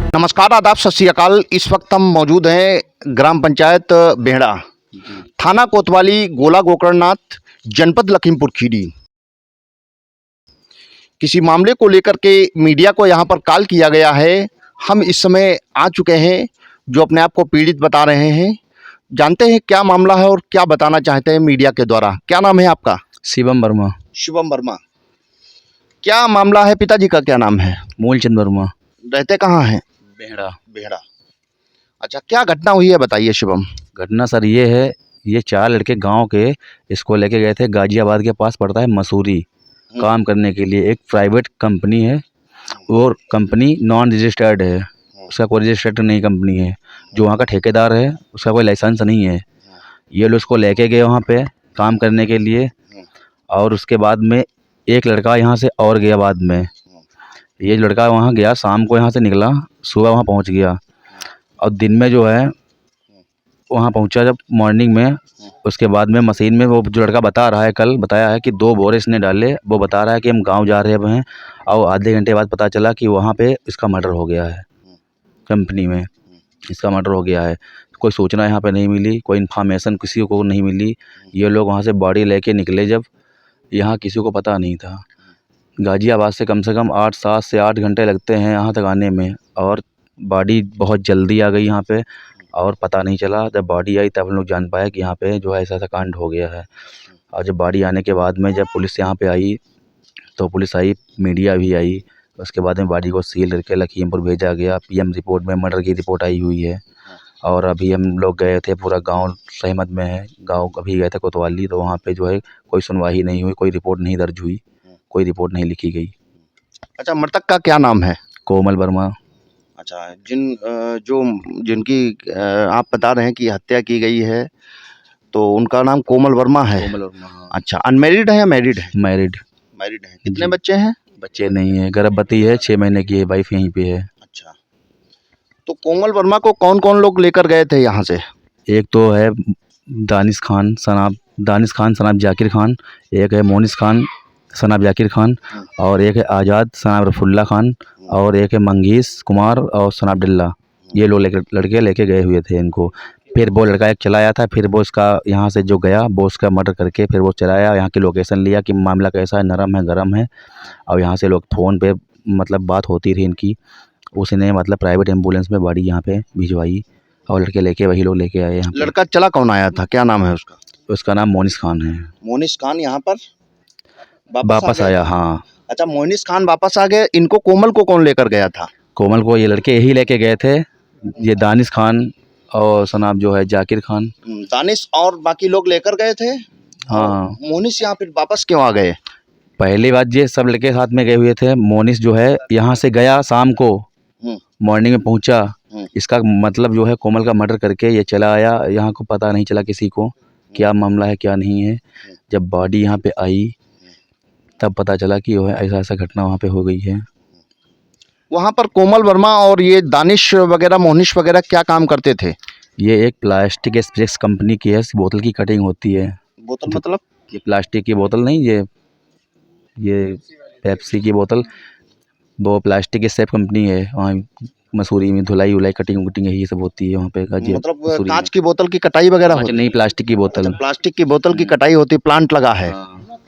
नमस्कार, आदाब, सत श्री अकाल। इस वक्त हम मौजूद हैं ग्राम पंचायत बेहड़ा, थाना कोतवाली, गोला गोकरणनाथ, जनपद लखीमपुर खीरी। किसी मामले को लेकर के मीडिया को यहाँ पर कॉल किया गया है। हम इस समय आ चुके हैं, जो अपने आप को पीड़ित बता रहे हैं। जानते हैं क्या मामला है और क्या बताना चाहते हैं मीडिया के द्वारा। क्या नाम है आपका? शिवम वर्मा। शिवम वर्मा। क्या मामला है? पिताजी का क्या नाम है? मूलचंद वर्मा। रहते कहाँ हैं? बेहड़ा। बेहड़ा। अच्छा, क्या घटना हुई है बताइए शिवम। घटना सर ये है, ये 4 लड़के गांव के इसको लेके गए थे, गाजियाबाद के पास पड़ता है मसूरी, काम करने के लिए। एक प्राइवेट कंपनी है और कंपनी नॉन रजिस्टर्ड है, उसका कोई रजिस्टर्ड नहीं कंपनी है। जो वहाँ का ठेकेदार है उसका कोई लाइसेंस नहीं है। ये लोग उसको लेके गए वहाँ पे काम करने के लिए, और उसके बाद में एक लड़का यहाँ से और गया बाद में। ये लड़का वहाँ गया, शाम को यहाँ से निकला, सुबह वहाँ पहुँच गया, और दिन में जो है वहाँ पहुँचा जब मॉर्निंग में, उसके बाद में मशीन में वो जो लड़का बता रहा है, कल बताया है कि 2 बोरे इसने डाले। वो बता रहा है कि हम गांव जा रहे हैं, और आधे घंटे बाद पता चला कि वहाँ पे इसका मर्डर हो गया है। कंपनी में इसका मर्डर हो गया है। कोई सूचना यहाँ पे नहीं मिली, कोई इन्फॉर्मेशन किसी को नहीं मिली। ये लोग वहाँ से बॉडी लेके निकले, जब यहाँ किसी को पता नहीं था। गाजियाबाद से कम 7 से 8 घंटे लगते हैं यहाँ तक आने में, और बॉडी बहुत जल्दी आ गई यहाँ पे, और पता नहीं चला। जब बॉडी आई तब हम लोग जान पाए कि यहाँ पे जो है ऐसा कांड हो गया है। और जब बॉडी आने के बाद में जब पुलिस यहाँ पे आई, तो पुलिस आई, मीडिया भी आई। उसके बाद में बॉडी को सील करके लखीमपुर भेजा गया। पीएम रिपोर्ट में मर्डर की रिपोर्ट आई हुई है। और अभी हम लोग गए थे, पूरा गांव सहमत में है। गांव अभी गए थे कोतवाली, तो वहाँ पे जो है कोई सुनवाई नहीं हुई, कोई रिपोर्ट नहीं दर्ज हुई, कोई रिपोर्ट नहीं लिखी गई। अच्छा, मृतक का क्या नाम है? कोमल वर्मा। अच्छा, जिनकी आप बता रहे हैं कि हत्या की गई है, तो उनका नाम कोमल वर्मा है। कोमल वर्मा, हाँ। अच्छा, अनमैरिड है या मैरिड है? मैरिड। मैरिड है। कितने जी। बच्चे हैं? बच्चे नहीं है, गर्भवती है, 6 महीने की है, वाइफ यहीं पे है। अच्छा, तो कोमल वर्मा को कौन कौन लोग लेकर गए थे यहाँ से? एक तो है दानिश खान सनाब जाकिर खान, एक है मोनिस खान सनाब जाकिर खान, और एक है आज़ाद सनाब रफुल्ला खान, और एक है मंगीस कुमार और सनाब डिल्ला। ये लोग लड़के लेके गए हुए थे इनको। फिर वो लड़का एक चला आया था, फिर वो इसका यहाँ से जो गया, वो उसका मर्डर करके फिर वो चला आया, यहाँ की लोकेशन लिया कि मामला कैसा है, नरम है गरम है। और यहाँ से लोग फ़ोन पे मतलब बात होती रही इनकी, उसने मतलब प्राइवेट एम्बुलेंस में बॉडी यहाँ पे भिजवाई, और लड़के लेके वही लोग लेके आए यहाँ पे। लड़का चला कौन आया था? क्या नाम है उसका? उसका नाम मोनिस खान है। मोनिस खान यहाँ पर वापस आ गया? आया, हाँ। अच्छा, मोनिस खान वापस आ गए। इनको कोमल को कौन लेकर गया था? कोमल को ये लड़के यही लेके गए थे, ये दानिश खान और सनाब जो है जाकिर खान। दानिश और बाकी लोग लेकर गए थे। हाँ। मोनिस यहाँ फिर वापस क्यों आ गए? पहली बात ये सब लड़के साथ में गए हुए थे। मोनिस जो है यहाँ से गया शाम को, मॉर्निंग में पहुँचा। इसका मतलब जो है कोमल का मर्डर करके ये चला आया। यहाँ को पता नहीं चला किसी को क्या मामला है क्या नहीं है। जब बॉडी यहाँ पे आई तब पता चला कि जो है ऐसा ऐसा घटना वहाँ पे हो गई है। वहाँ पर कोमल वर्मा और ये दानिश वगैरह, मोनिश वगैरह क्या काम करते थे? ये एक प्लास्टिक एक्सप्रेस कंपनी की है, बोतल की कटिंग होती है। बोतल मतलब? ये प्लास्टिक की बोतल नहीं, ये पेप्सी की बोतल, वो प्लास्टिक की सेफ कंपनी है। वहाँ मसूरी में धुलाई उलाई कटिंग वटिंग यही सब होती है वहाँ पे। मतलब कांच की बोतल की कटाई वगैरह होती? नहीं, प्लास्टिक की बोतल। अच्छा, प्लास्टिक की बोतल की कटाई होती। प्लांट लगा है?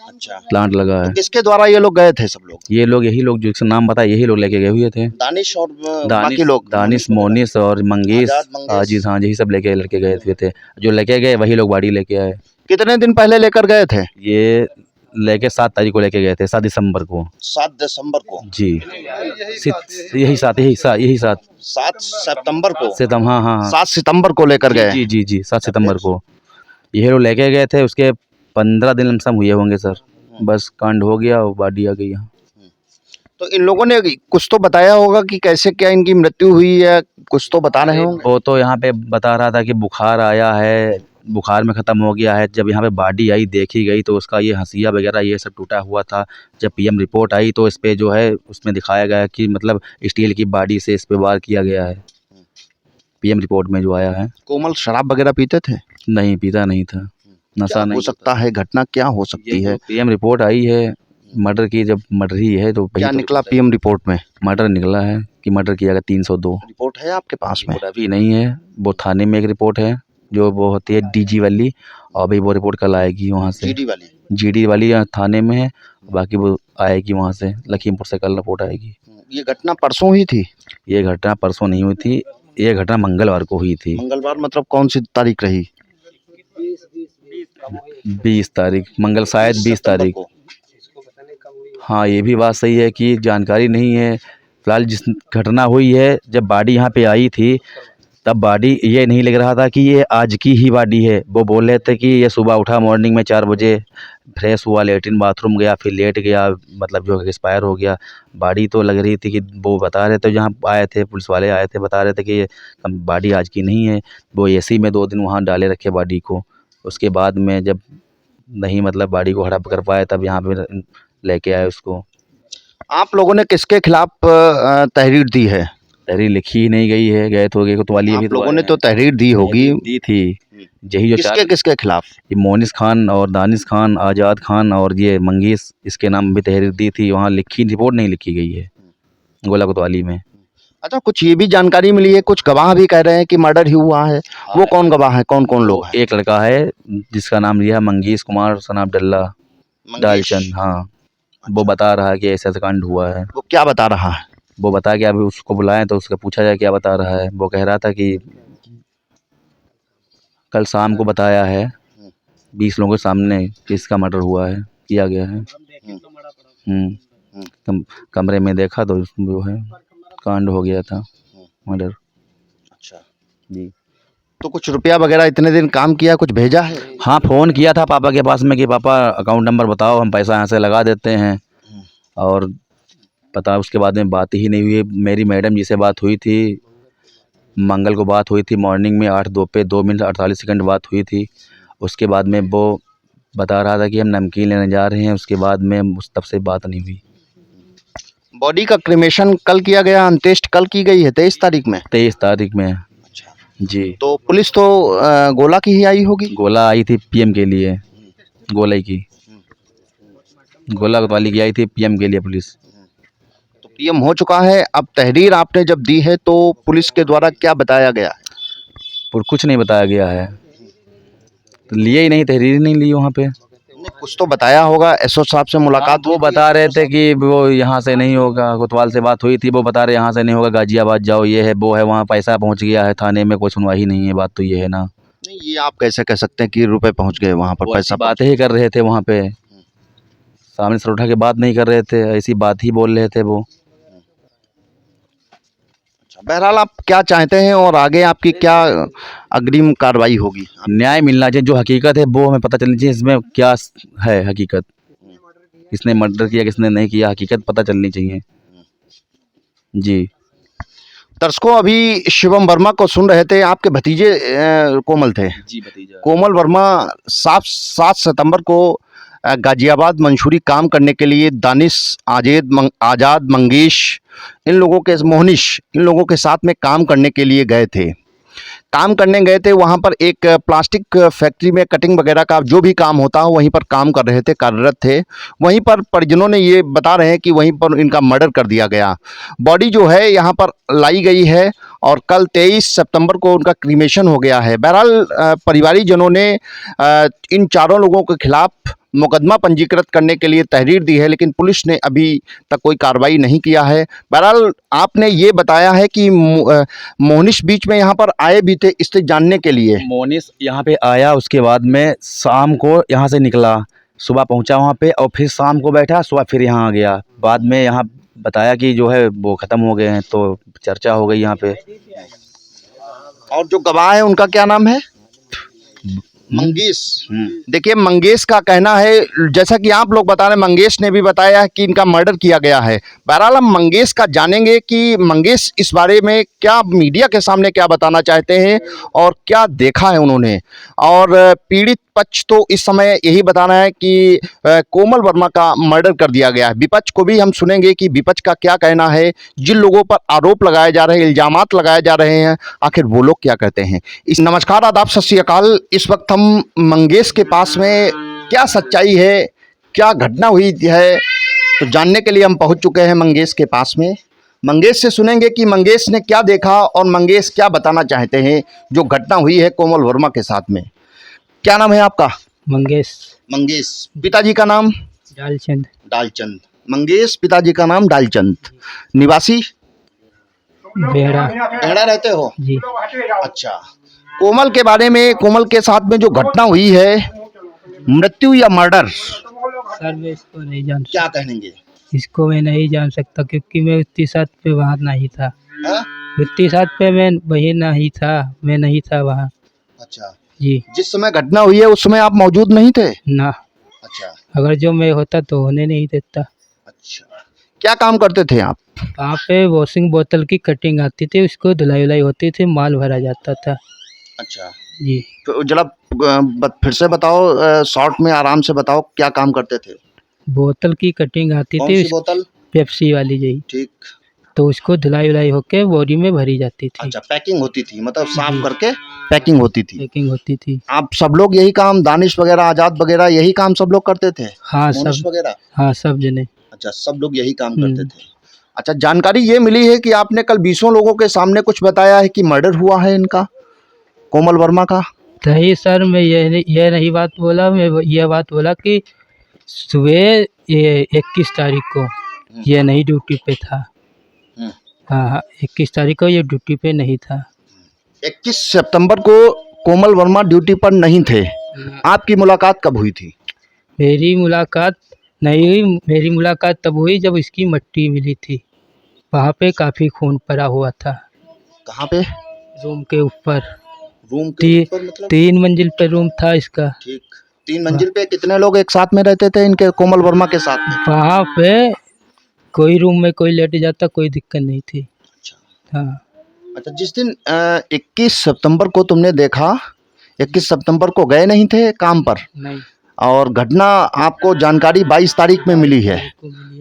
अच्छा, प्लांट लगा है। तो किसके द्वारा ये लोग गए थे सब लोग? ये लोग यही लोग जिसका नाम बताया यही लोग लेके गए हुए थे। दानिश और बाकी लोग? दानिश, मोनिस और मंगेश, आजीज, हाँ, यही सब लेके लड़के गए हुए थे। जो लेके गए वही लोग बॉडी लेके आए। कितने दिन पहले लेकर गए थे? ये लेके 7 तारीख को लेके गए थे, 7 दिसंबर को। 7 दिसंबर को? जी, यही 7 सितंबर को? हाँ हाँ हाँ, 7 सितंबर को लेकर गए? जी जी जी, 7 सितंबर को ये लोग लेके गए थे। उसके 15 दिन लमसम हुए होंगे सर, बस कांड हो गया और बॉडी आ गई यहाँ। तो इन लोगों ने कुछ तो बताया होगा कि कैसे क्या इनकी मृत्यु हुई है, कुछ तो बता रहे होंगे। वो तो यहाँ पे बता रहा था कि बुखार आया है, बुखार में ख़त्म हो गया है। जब यहाँ पे बॉडी आई देखी गई तो उसका ये हंसिया वगैरह ये सब टूटा हुआ था। जब पीएम रिपोर्ट आई तो इस पे जो है उसमें दिखाया गया कि मतलब स्टील की बॉडी से इस पे वार किया गया है। पीएम रिपोर्ट में जो आया है। कोमल शराब वगैरह पीते थे? नहीं, पीता नहीं था, नशा नहीं हो सकता है, घटना क्या हो सकती है? पीएम रिपोर्ट आई है मर्डर की जब मर्डर ही है तो वही क्या तो निकला पीएम रिपोर्ट में? मर्डर निकला है कि मर्डर किया गया 302। रिपोर्ट है आपके पास में? रिपोर्ट अभी नहीं है, वो थाने में एक रिपोर्ट है जो वो होती है डीजी वाली, और अभी वो रिपोर्ट कल आएगी वहाँ से। जीडी वाली? जीडी वाली थाने में है, बाकी वो आएगी वहाँ से, लखीमपुर से कल रिपोर्ट आएगी। ये घटना परसों हुई थी? ये घटना परसों नहीं हुई थी, ये घटना मंगलवार को हुई थी। मंगलवार मतलब कौन सी तारीख रही? 20 तारीख, शायद 20 सितंबर तारीख। को। हाँ, ये भी बात सही है कि जानकारी नहीं है। फिलहाल जिस घटना हुई है, जब बॉडी यहाँ पे आई थी तब बॉडी ये नहीं लग रहा था कि ये आज की ही बॉडी है। वो बोल रहे थे कि ये सुबह उठा मॉर्निंग में 4 बजे, फ्रेश हुआ, लेटरिन बाथरूम गया, फिर लेट गया, मतलब जो एक्सपायर हो गया। बॉडी तो लग रही थी कि वो बता रहे थे, जहाँ आए थे पुलिस वाले आए थे, बता रहे थे कि ये बॉडी आज की नहीं है। वो एसी में 2 दिन वहाँ डाले रखे बॉडी को। उसके बाद में जब नहीं मतलब बॉडी को हड़प कर पाए तब यहाँ पे लेके आए उसको। आप लोगों ने किसके खिलाफ तहरीर दी है? तहरीर लिखी ही नहीं गई है, गए तो कोतवाली आप अभी तो लोगों आए ने हैं। तो तहरीर दी होगी। दी थी, यही जो किसके 4 किसके खिलाफ? ये मोनिस खान और दानिश खान, आज़ाद खान और ये मंगेश, इसके नाम भी तहरीर दी थी। वहाँ लिखी रिपोर्ट नहीं लिखी गई है गोला कोतवाली में। अच्छा, कुछ ये भी जानकारी मिली है, कुछ गवाह भी कह रहे हैं कि मर्डर ही हुआ है। वो कौन गवाह है, कौन कौन लोग हैं? एक लड़का है जिसका नाम लिया है मंगेश कुमार सना अब्दुल्ला दालचंद। हाँ, वो बता रहा है कि ऐसा कांड हुआ है। वो क्या बता रहा है? वो बता कि अभी उसको बुलाएं तो उसका पूछा जाए क्या बता रहा है। वो कह रहा था कि कल शाम को बताया है 20 लोगों के सामने कि इसका मर्डर हुआ है, किया गया है। कमरे में देखा तो जो है कांड हो गया था, मर्डर। अच्छा जी। तो कुछ रुपया वगैरह इतने दिन काम किया, कुछ भेजा है? हाँ, फ़ोन किया था पापा के पास में कि पापा अकाउंट नंबर बताओ, हम पैसा यहाँ से लगा देते हैं। और पता उसके बाद में बात ही नहीं हुई। मेरी मैडम जी से बात हुई थी, मंगल को बात हुई थी मॉर्निंग में 8:02 पे 2 मिनट 48 सेकंड बात हुई थी। उसके बाद में वो बता रहा था कि हम नमकीन लेने जा रहे हैं। उसके बाद में उस तब से बात नहीं हुई। बॉडी का क्रिमेशन कल किया गया, अंत्येष्टि कल की गई है 23 तारीख में। 23 तारीख में। अच्छा, जी। तो पुलिस तो गोला की ही आई होगी? गोला आई थी पीएम के लिए, गोले की, गोला कोतवाली की आई थी पीएम के लिए पुलिस। तो पीएम हो चुका है। अब तहरीर आपने जब दी है तो पुलिस के द्वारा क्या बताया गया? और कुछ नहीं बताया गया है, तो लिए ही नहीं, तहरीर नहीं ली वहाँ पे। कुछ तो बताया होगा, एसओ साहब से मुलाकात वो बता रहे थे कि वो यहाँ से नहीं होगा। कोतवाल से बात हुई थी, वो बता रहे यहाँ से नहीं होगा, गाजियाबाद जाओ, ये है वो है। वहाँ पैसा पहुँच गया है थाने में, कोई सुनवाई नहीं है। बात तो ये है ना। नहीं, ये आप कैसे कह सकते हैं कि रुपए पहुंच गए वहाँ पर? पैसा बातें ही कर रहे थे वहाँ पे, सामने से उठा के बात नहीं कर रहे थे, ऐसी बात ही बोल रहे थे वो। बहरहाल आप क्या चाहते हैं और आगे आपकी क्या अग्रिम कार्रवाई होगी? न्याय मिलना चाहिए, जो हकीकत है वो हमें पता चलनी चाहिए, इसमें क्या है हकीकत, किसने मर्डर किया किसने नहीं किया, हकीकत पता चलनी चाहिए। जी। दर्शकों, अभी शिवम वर्मा को सुन रहे थे, आपके भतीजे कोमल थे। जी, भतीजा। कोमल वर्मा 7 सितंबर को गाजियाबाद मंसूरी काम करने के लिए दानिश, आज़ाद, मंगेश, इन लोगों के मोहनिश, इन लोगों के साथ में काम करने के लिए गए थे। काम करने गए थे, वहाँ पर एक प्लास्टिक फैक्ट्री में कटिंग वगैरह का जो भी काम होता है वहीं पर काम कर रहे थे, कार्यरत थे। वहीं पर परिजनों ने ये बता रहे हैं कि वहीं पर इनका मर्डर कर दिया गया। बॉडी जो है यहाँ पर लाई गई है और कल 23 सितंबर को उनका क्रीमेशन हो गया है। बहरहाल परिवारीजनों ने इन चारों लोगों के खिलाफ मुकदमा पंजीकृत करने के लिए तहरीर दी है, लेकिन पुलिस ने अभी तक कोई कार्रवाई नहीं किया है। बहरहाल आपने ये बताया है कि मोहनिश बीच में यहाँ पर आए भी थे इससे जानने के लिए। मोनिस यहाँ पे आया, उसके बाद में शाम को यहाँ से निकला, सुबह पहुँचा वहाँ पे और फिर शाम को बैठा, सुबह फिर यहाँ आ गया। बाद में यहाँ बताया कि जो है वो ख़त्म हो गए हैं, तो चर्चा हो गई यहाँ पे। और जो गवाह है उनका क्या नाम है? मंगेश। देखिए, मंगेश का कहना है, जैसा कि आप लोग बता रहे हैं, मंगेश ने भी बताया कि इनका मर्डर किया गया है। बहरहाल हम मंगेश का जानेंगे कि मंगेश इस बारे में क्या मीडिया के सामने क्या बताना चाहते हैं और क्या देखा है उन्होंने। और पीड़ित पक्ष तो इस समय यही बताना है कि कोमल वर्मा का मर्डर कर दिया गया है। विपक्ष को भी हम सुनेंगे कि विपक्ष का क्या कहना है, जिन लोगों पर आरोप लगाए जा रहे हैं, इल्जामात लगाए जा रहे हैं, आखिर वो लोग क्या कहते हैं। नमस्कार, आदाब, सत श्री अकाल। इस वक्त हम मंगेश के पास में क्या सच्चाई है, क्या घटना हुई है, तो जानने के लिए हम पहुंच चुके हैं मंगेश के पास में। मंगेश से सुनेंगे कि मंगेश ने क्या देखा और मंगेश क्या बताना चाहते हैं जो घटना हुई है कोमल वर्मा के साथ में। क्या नाम है आपका? मंगेश मंगेश। पिताजी का नाम? डालचंद डालचंद। मंगेश, पिताजी का नाम डालचंद। निवासी बेहड़ा बेहड़ा रहते हो? जी। अच्छा। कोमल के बारे में, कोमल के साथ में जो घटना हुई है, मृत्यु या मर्डर, सर मैं इसको नहीं जान क्या कहेंगे? इसको मैं नहीं जान सकता क्योंकि मैं उतनी साथ पे वहाँ नहीं था। हाँ? उतनी साथ पे मैं वही नहीं था, मैं नहीं था वहाँ। अच्छा। जी जिस समय घटना हुई है उस समय आप मौजूद नहीं थे? ना, अच्छा। अगर जो मैं होता तो होने नहीं देता। अच्छा। क्या काम करते थे आप? वहाँ पे वॉशिंग बोतल की कटिंग आती थी, उसको धुलाई वुलाई होती थी, माल भरा जाता था। अच्छा। जी तो जरा फिर से बताओ, शॉर्ट में आराम से बताओ क्या काम करते थे? बोतल की कटिंग आती कौन थी, सी बोतल? पेप्सी वाली जी, ठीक। तो उसको धुलाई वुलाई होके बोरी में भरी जाती थी। अच्छा, पैकिंग होती थी, मतलब साफ जी। करके पैकिंग होती थी। पैकिंग होती थी। आप सब लोग यही काम, दानिश वगैरह, आजाद वगैरह, यही काम सब लोग करते थे? हाँ मोनिश सब, वगैरह? हाँ सब जने। अच्छा, सब लोग यही काम करते हम्म। थे। अच्छा, जानकारी ये मिली है कि आपने कल 20 लोगों के सामने कुछ बताया है कि मर्डर हुआ है इनका, कोमल वर्मा का। नहीं सर, मैं ये नहीं बात बोला, मैं ये बात बोला कि सुबह ये 21 तारीख को ये नहीं ड्यूटी पे था। हम्म। हाँ हाँ, 21 तारीख को ये ड्यूटी पे नहीं था। 21 सितंबर को कोमल वर्मा ड्यूटी पर नहीं थे। आपकी मुलाकात कब हुई थी? मेरी मुलाकात नहीं हुई, मेरी मुलाकात तब हुई जब इसकी मट्टी मिली थी। वहाँ पे काफ़ी खून पड़ा हुआ था। कहाँ पे? रूम के ऊपर। रूम के ऊपर मतलब? 3 मंजिल पे रूम था इसका। ठीक। 3 मंजिल पे कितने लोग एक साथ में रहते थे इनके, कोमल वर्मा के साथ में? वहाँ पे कोई रूम में कोई लेट जाता, कोई दिक्कत नहीं थी। अच्छा। हाँ अच्छा, जिस दिन 21 सितंबर को तुमने देखा, 21 सितंबर को गए नहीं थे काम पर, नहीं, और घटना आपको जानकारी 22 तारीख में मिली है।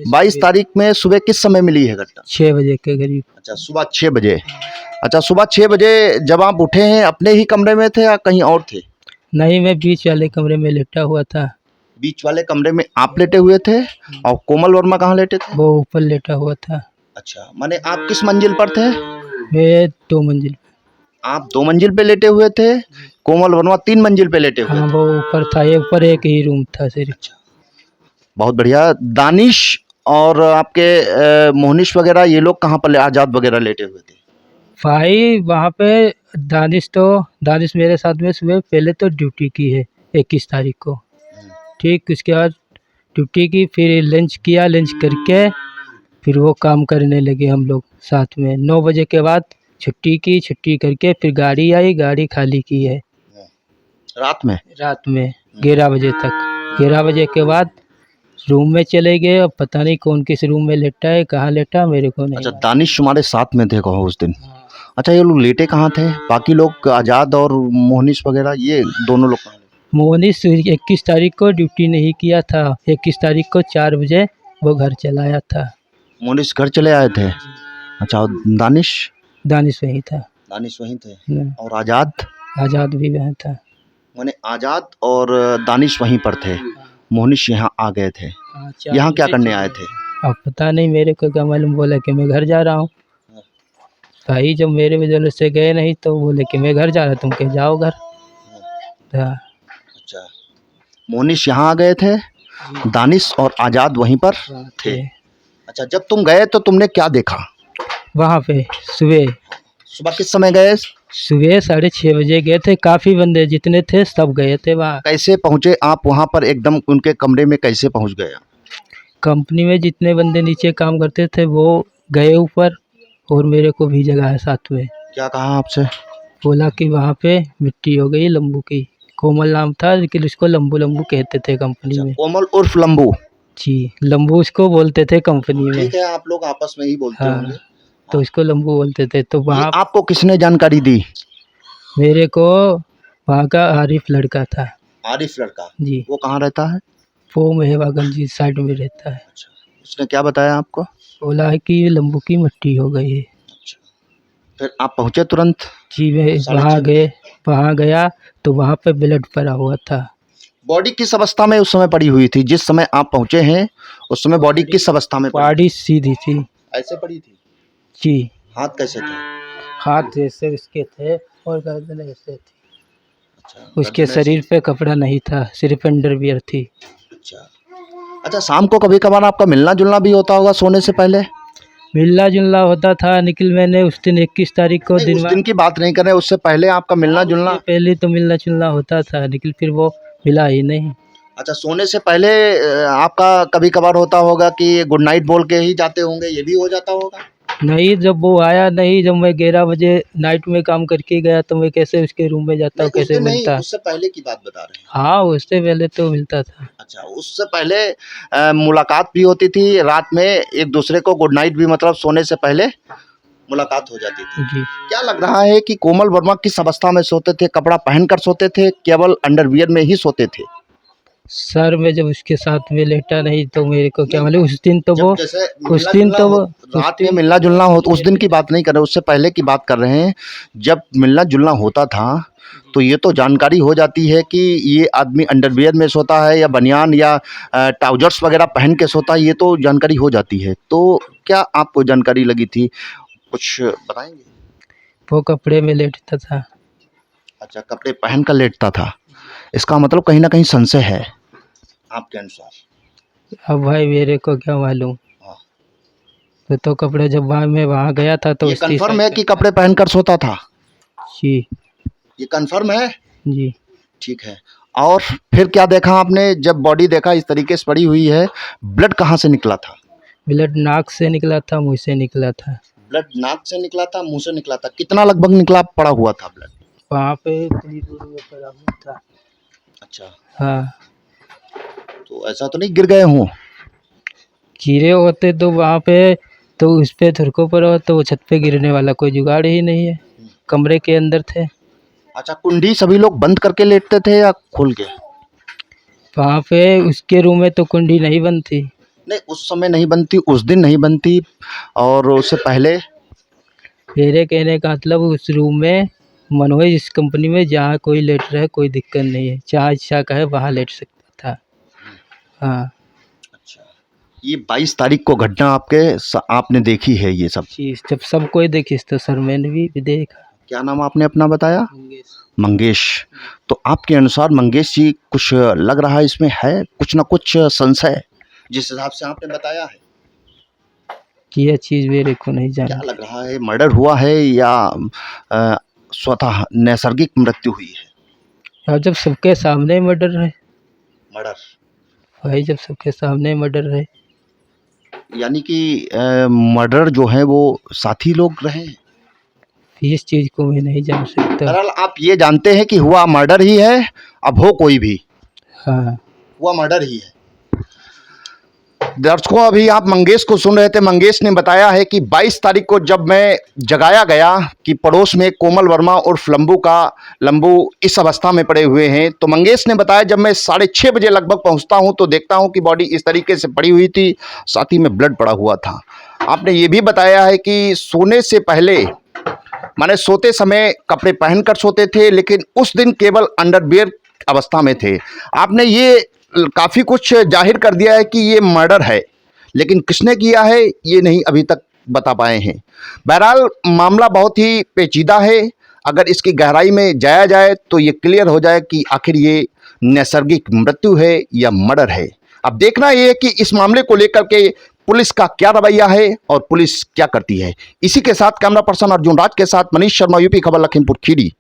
22 तारीख में सुबह किस समय मिली है घटना? 6 बजे के करीब। अच्छा, सुबह 6 बजे। अच्छा, सुबह 6 बजे जब आप उठे हैं, अपने ही कमरे में थे या कहीं और थे? नहीं, मैं बीच वाले कमरे में लेटा हुआ था। बीच वाले कमरे में आप लेटे हुए थे, और कोमल वर्मा कहाँ लेटे थे? वो ऊपर लेटा हुआ था। अच्छा, माने आप किस मंजिल पर थे? मैं 2 मंजिल। आप 2 मंजिल पे लेटे हुए थे, कोमल वर्मा 3 मंजिल पे लेटे हुए हाँ थे। वो ऊपर था, ये ऊपर एक ही रूम था सिर्फ। अच्छा, बहुत बढ़िया। दानिश और आपके मोहनिश वगैरह ये लोग कहाँ पर, आजाद वगैरह लेटे हुए थे? भाई वहाँ पे दानिश मेरे साथ में सुबह पहले तो ड्यूटी की है 21 तारीख को। ठीक, उसके बाद ड्यूटी की, फिर लंच किया, लंच करके फिर वो काम करने लगे हम लोग साथ में। 9 बजे के बाद छुट्टी की, छुट्टी करके फिर गाड़ी आई, गाड़ी खाली की है रात में? रात में 11 बजे तक। 11 बजे के बाद रूम में चले गए, अब पता नहीं कौन किस रूम में लेटा है, कहाँ लेटा मेरे को नहीं। अच्छा, दानिश तुम्हारे साथ में थे कहो उस दिन? हाँ। अच्छा, ये लोग लेटे कहाँ थे? बाकी लोग आजाद और मोहनिश वगैरह, ये दोनों लोग कहाँ? मोहनिश 21 तारीख को ड्यूटी नहीं किया था, 21 तारीख को 4 बजे वो घर चला आया था। मोहनिश घर चले आए थे। अच्छा, और दानिश? दानिश वहीं था। दानिश वहीं थे। हाँ, और आजाद? आज़ाद भी वहाँ था। माने आजाद और दानिश वहीं पर थे, मोहनिश यहाँ आ गए थे। हाँ, 4 यहाँ क्या बजे करने चले आए गए। थे? अब पता नहीं, मेरे को क्या मालूम, बोला कि मैं घर जा रहा हूँ। भाई जब मेरे वजह से गए नहीं तो बोले कि मैं घर जा रहा, तुम कह जाओ घर। हाँ। अच्छा, मोहनिश यहाँ आ गए थे, दानिश और आजाद वहीं पर थे। अच्छा, जब तुम गए तो तुमने क्या देखा? वहाँ पे सुबह किस समय गए? सुबह 6:30 बजे गए थे। काफ़ी बंदे जितने थे सब गए थे वहाँ। कैसे पहुँचे आप वहाँ पर, एकदम उनके कमरे में कैसे पहुँच गए? कंपनी में जितने बंदे नीचे काम करते थे वो गए ऊपर, और मेरे को भी जगह है साथ में। क्या कहा आपसे? बोला कि वहाँ पे मिट्टी हो गई लंबू की। कोमल नाम था, लेकिन उसको लंबू लंबू कहते थे कंपनी में। कोमल उर्फ लंबू? जी, लंबू उसको बोलते थे कंपनी में। ठीक है, आप लोग आपस में ही बोलते हाँ, होंगे। तो उसको लंबू बोलते थे। तो ये वहाँ आपको किसने जानकारी दी? मेरे को वहाँ का आरिफ लड़का था। आरिफ लड़का? जी, वो कहाँ रहता है? वो मेहवागंज जी साइड में रहता है। अच्छा, उसने क्या बताया आपको? बोला है कि ये लंबू की मिट्टी हो गई है। अच्छा, फिर आप पहुँचे तुरंत? जी, मैं 6:30 वहाँ गया तो वहाँ पे ब्लड पड़ा हुआ था। बॉडी किस अवस्था में उस समय पड़ी हुई थी जिस समय आप पहुंचे हैं? उस समय बॉडी किस अवस्था में पड़ी? बॉडी सीधी थी ऐसे पड़ी थी? जी। हाथ कैसे थे? हाथ जैसे उसके थे और गर्दन ऐसे थी। अच्छा, उसके गर्दन ऐसे- शरीर पे कपड़ा नहीं था, सिर्फ अंडरवियर थी। अच्छा अच्छा, शाम को कभी कभार आपका मिलना जुलना भी होता होगा सोने से पहले? मिलना जुलना होता था, निखिल मैंने उस दिन 21 तारीख को नहीं, उस दिन की बात नहीं कर रहे, उससे पहले आपका मिलना जुलना? पहले तो मिलना जुलना होता था, निखिल फिर वो मिला ही नहीं। अच्छा, सोने से पहले आपका कभी कभार होता होगा कि गुड नाइट बोल के ही जाते होंगे, ये भी हो जाता होगा? नहीं, जब वो आया नहीं, जब मैं 11 बजे नाइट में काम करके गया तो मैं कैसे उसके रूम में जाता हूँ, नहीं, उस कैसे दिन नहीं, मिलता। उससे पहले की बात बता रहे हैं। हाँ, उससे पहले तो मिलता था। अच्छा, उससे पहले मुलाकात भी होती थी रात में, एक दूसरे को गुड नाइट भी, मतलब सोने से पहले मुलाकात हो जाती थी। जी। क्या लग रहा है कि कोमल वर्मा किस अवस्था में सोते थे? कपड़ा पहनकर सोते थे, केवल अंडरवियर में ही सोते थे? सर मैं जब उसके साथ में लेटा नहीं तो मेरे को क्या मालूम, उस दिन तो जब वो जैसे उस दिन तो वो रात में मिलना जुलना हो, उस दिन की बात नहीं कर रहे, उससे पहले की बात कर रहे हैं। जब मिलना जुलना होता था तो ये तो जानकारी हो जाती है कि ये आदमी अंडरवियर में सोता है या बनियान या ट्राउजर्स वगैरह पहन के सोता है, ये तो जानकारी हो जाती है। तो क्या आपको जानकारी लगी थी, कुछ बताएंगे? वो कपड़े में लेटता था। अच्छा, कपड़े पहन कर लेटता था, इसका मतलब कहीं ना कहीं संशय है आपके अनुसार? अब भाई मेरे को क्या मालूम। हाँ। तो कपड़े जब मैं वहाँ गया था तो ये उसकी कंफर्म है कि कपड़े पहनकर सोता था? जी। ये कंफर्म है? जी। ठीक है। और फिर क्या देखा आपने जब बॉडी देखा इस तरीके से पड़ी हुई है? ब्लड कहाँ से निकला था? ब्लड नाक से निकला था, मुँह से निकला था। ब्लड नाक से निकला था, मुंह से निकला था? कितना लगभग निकला पड़ा हुआ था ब्लड? वहाँ पे इतनी दूर में पड़ा हुआ था। अच्छा, हाँ, तो ऐसा तो नहीं गिर गए हों? कीड़े होते तो वहाँ पे तो उस पे थुरको पर हो तो वो छत पे गिरने वाला कोई जुगाड़ ही नहीं है। कमरे के अंदर थे। अच्छा, कुंडी सभी लोग बंद करके लेटते थे या खोल के? वहाँ पे उसके रूम में तो कुंडी नहीं बंद थी। नहीं, उस समय नहीं बनती, उस दिन नहीं बनती, और उससे पहले? मेरे कहने का मतलब उस रूम में मनोज इस कंपनी में जहाँ कोई लेट रहा है कोई दिक्कत नहीं है, जहाँ इच्छा का है वहाँ लेट सकता था। हाँ अच्छा, ये 22 तारीख को घटना आपने देखी है ये सब? जी, जब सब कोई देखी तो सर मैंने भी देखा। क्या नाम आपने अपना बताया? मंगेश। तो आपके अनुसार मंगेश जी, कुछ लग रहा है इसमें है कुछ ना कुछ संशय, जिस हिसाब से आपने बताया है? कि यह चीज़ मेरे को नहीं क्या जाना। लग रहा है, मर्डर हुआ है या स्वतः नैसर्गिक मृत्यु हुई है? और जब सबके सामने मर्डर है मर्डर भाई, जब सबके सामने मर्डर है। यानी कि मर्डर जो है वो साथी लोग रहे हैं? इस चीज़ को मैं नहीं जान सकता। बहरहाल आप ये जानते हैं कि हुआ मर्डर ही है, अब हो कोई भी, हाँ हुआ मर्डर ही है। दर्शकों, अभी आप मंगेश को सुन रहे थे। मंगेश ने बताया है कि 22 तारीख को जब मैं जगाया गया कि पड़ोस में कोमल वर्मा और लंबू इस अवस्था में पड़े हुए हैं, तो मंगेश ने बताया जब मैं 6:30 बजे लगभग पहुंचता हूं तो देखता हूं कि बॉडी इस तरीके से पड़ी हुई थी, साथ ही में ब्लड पड़ा हुआ था। आपने ये भी बताया है कि सोने से पहले, माने सोते समय कपड़े पहनकर सोते थे, लेकिन उस दिन केवल अंडरवियर अवस्था में थे। आपने ये काफ़ी कुछ जाहिर कर दिया है कि ये मर्डर है, लेकिन किसने किया है ये नहीं अभी तक बता पाए हैं। बहरहाल मामला बहुत ही पेचीदा है, अगर इसकी गहराई में जाया जाए तो ये क्लियर हो जाए कि आखिर ये नैसर्गिक मृत्यु है या मर्डर है। अब देखना ये है कि इस मामले को लेकर के पुलिस का क्या रवैया है और पुलिस क्या करती है। इसी के साथ कैमरा पर्सन अर्जुन राज के साथ मनीष शर्मा, यूपी खबर, लखीमपुर खीरी।